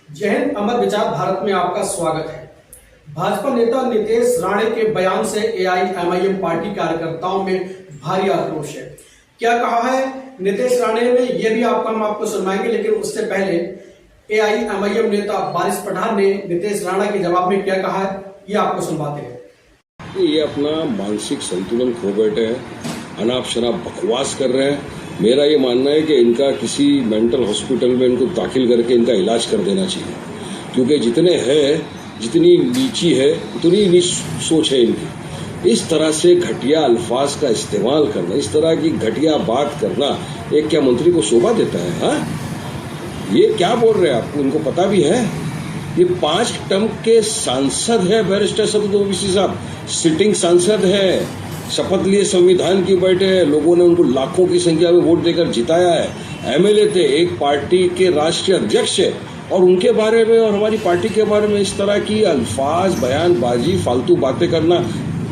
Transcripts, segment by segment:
जय हिंद। अमर विचार भारत में आपका स्वागत है। भाजपा नेता नितेश राणे के बयान से एआईएमआईएम पार्टी कार्यकर्ताओं में भारी आक्रोश है। क्या कहा है नितेश राणे ने, यह भी हम आपको सुनाएंगे, लेकिन उससे पहले एआईएमआईएम नेता वारिस पठान ने नितेश राणे के जवाब में क्या कहा है, ये आपको सुनवाते हैं। ये अपना मानसिक संतुलन खो बैठे हैं, अनाप शनाप बकवास कर रहे हैं। मेरा ये मानना है कि इनका किसी मेंटल हॉस्पिटल में इनको दाखिल करके इनका इलाज कर देना चाहिए, क्योंकि जितने हैं, जितनी नीची है उतनी नीच सोच है इनकी। इस तरह से घटिया अल्फाज का इस्तेमाल करना, इस तरह की घटिया बात करना एक क्या मंत्री को शोभा देता है? हाँ, ये क्या बोल रहे हैं आपको इनको पता भी है? ये 5 टर्म के सांसद है बैरिस्टर असद ओवैसी साहब, सिटिंग सांसद है, शपथ लिए संविधान की बैठे हैं, लोगों ने उनको लाखों की संख्या में वोट देकर जिताया है, एमएलए थे, एक पार्टी के राष्ट्रीय अध्यक्ष है, और उनके बारे में और हमारी पार्टी के बारे में इस तरह की अल्फाज, बयानबाजी, फालतू बातें करना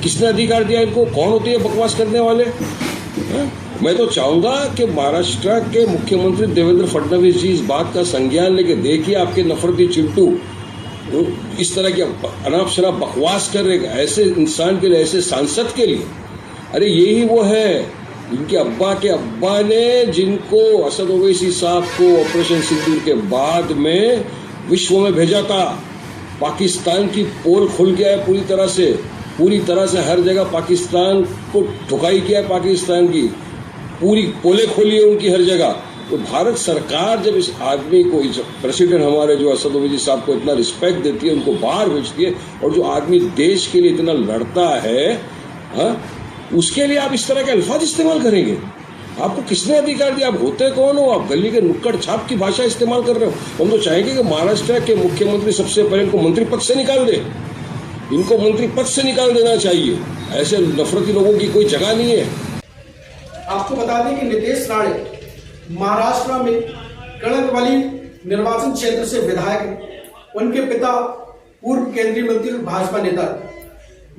किसने अधिकार दिया इनको? कौन होती है बकवास करने वाले? मैं तो चाहूंगा कि महाराष्ट्र के मुख्यमंत्री देवेंद्र फडणवीस जी इस बात का संज्ञान लेके देखिए, आपके नफरती चिंटू इस तरह की अनाप शनाप बकवास कर रहे ऐसे इंसान के लिए, ऐसे सांसद के लिए। अरे यही वो है, इनके अब्बा के अब्बा ने जिनको असद ओवैसी साहब को ऑपरेशन सिंदूर के बाद में विश्व में भेजा था। पाकिस्तान की पोल खुल गया है पूरी तरह से हर जगह पाकिस्तान को ठुकाई किया है, पाकिस्तान की पूरी पोलें खोली है उनकी हर जगह। तो भारत सरकार जब इस आदमी को, इस प्रेसिडेंट हमारे जो असद ओवैसी साहब को इतना रिस्पेक्ट देती है, उनको बाहर भेजती है, और जो आदमी देश के लिए इतना लड़ता है, हाँ, उसके लिए आप इस तरह के अल्फाज इस्तेमाल करेंगे? आपको किसने अधिकार दिया? आप होते कौन हो? आप गली के नुक्कड़ छाप की भाषा इस्तेमाल कर रहे हो। हम तो चाहेंगे कि महाराष्ट्र के मुख्यमंत्री सबसे पहले इनको मंत्री पद से निकाल दे, इनको मंत्री पद से निकाल देना चाहिए। ऐसे नफरती लोगों की कोई जगह नहीं है। आपको बता दें कि नितेश राणे महाराष्ट्र में कणकवली निर्वाचन क्षेत्र से विधायक, उनके पिता पूर्व केंद्रीय मंत्री और भाजपा नेता।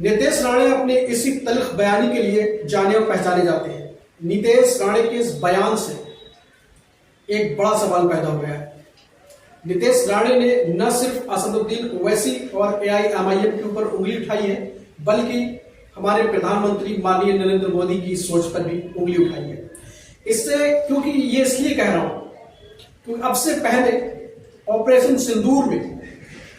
नितेश राणे अपने इसी तल्ख बयानी के लिए जाने और पहचाने जाते हैं। नितेश राणे के इस बयान से एक बड़ा सवाल पैदा हो गया है। नितेश राणे ने न सिर्फ असदुद्दीन ओवैसी और एआईएमआईएम के ऊपर उंगली उठाई है, बल्कि हमारे प्रधानमंत्री माननीय नरेंद्र मोदी की सोच पर भी उंगली उठाई है। इससे, क्योंकि ये इसलिए कह रहा हूं क्योंकि अब से पहले ऑपरेशन सिंदूर में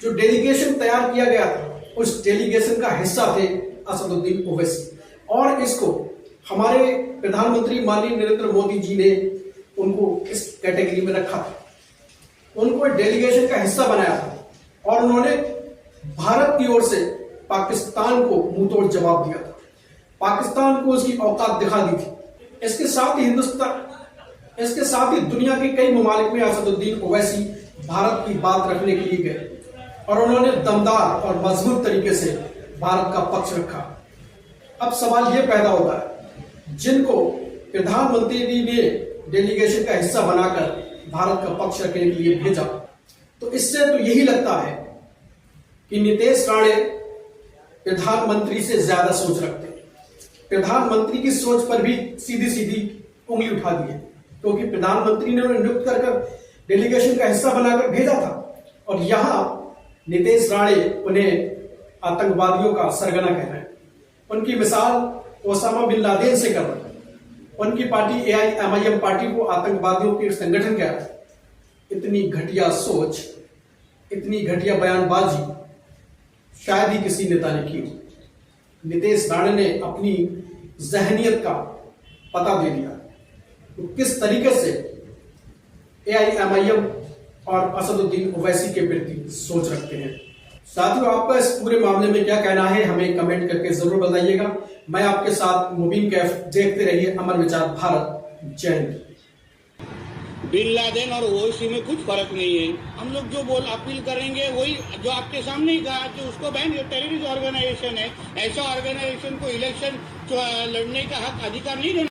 जो डेलीगेशन तैयार किया गया था, उस डेलीगेशन का हिस्सा थे असदुद्दीन ओवैसी, और इसको हमारे प्रधानमंत्री माननीय नरेंद्र मोदी जी ने उनको इस कैटेगरी में रखा था, उनको डेलीगेशन का हिस्सा बनाया था, और उन्होंने भारत की ओर से पाकिस्तान को मुंहतोड़ जवाब दिया था, पाकिस्तान को उसकी औकात दिखा दी थी। इसके साथ ही दुनिया के कई ममालिक में असदुद्दीन ओवैसी भारत की बात रखने के लिए गए, और उन्होंने दमदार और मजबूत तरीके से भारत का पक्ष रखा। अब सवाल यह पैदा होता है, जिनको प्रधानमंत्री ने डेलीगेशन का हिस्सा बनाकर भारत का पक्ष रखने के लिए भेजा, तो इससे तो यही लगता है कि नितेश राणे प्रधानमंत्री से ज्यादा सोच रखते हैं। प्रधानमंत्री की सोच पर भी सीधी सीधी उंगली उठा दी है, क्योंकि प्रधानमंत्री ने उन्हें नियुक्त कर डेलीगेशन का हिस्सा बनाकर भेजा था, और यहां नितेश राणे उन्हें आतंकवादियों का सरगना कह रहे हैं। उनकी मिसाल ओसामा बिन लादेन से कर रहे हैं। उनकी पार्टी एआईएमआईएम पार्टी को आतंकवादियों के संगठन कह रहा है। इतनी घटिया सोच, इतनी घटिया बयानबाजी शायद ही किसी नेता ने की। नितेश राणे ने अपनी जहनियत का पता दे दिया, तो किस तरीके से एआईएमआईएम और असदुद्दीन ओवैसी के प्रति सोच रखते हैं। साथियों, आपका इस पूरे मामले में क्या कहना है, हमें कमेंट करके जरूर बताइएगा। मैं आपके साथ मुबीन कैफ, देखते रहिए अमर विचार भारत। जय हिंद। बिन लादेन और ओवैसी में कुछ फर्क नहीं है। हम लोग जो अपील करेंगे वही जो आपके सामने ही कहा कि उसको बैन, टेररिस्ट ऑर्गेनाइजेशन है, ऐसा ऑर्गेनाइजेशन को इलेक्शन लड़ने का हक, अधिकार नहीं देना।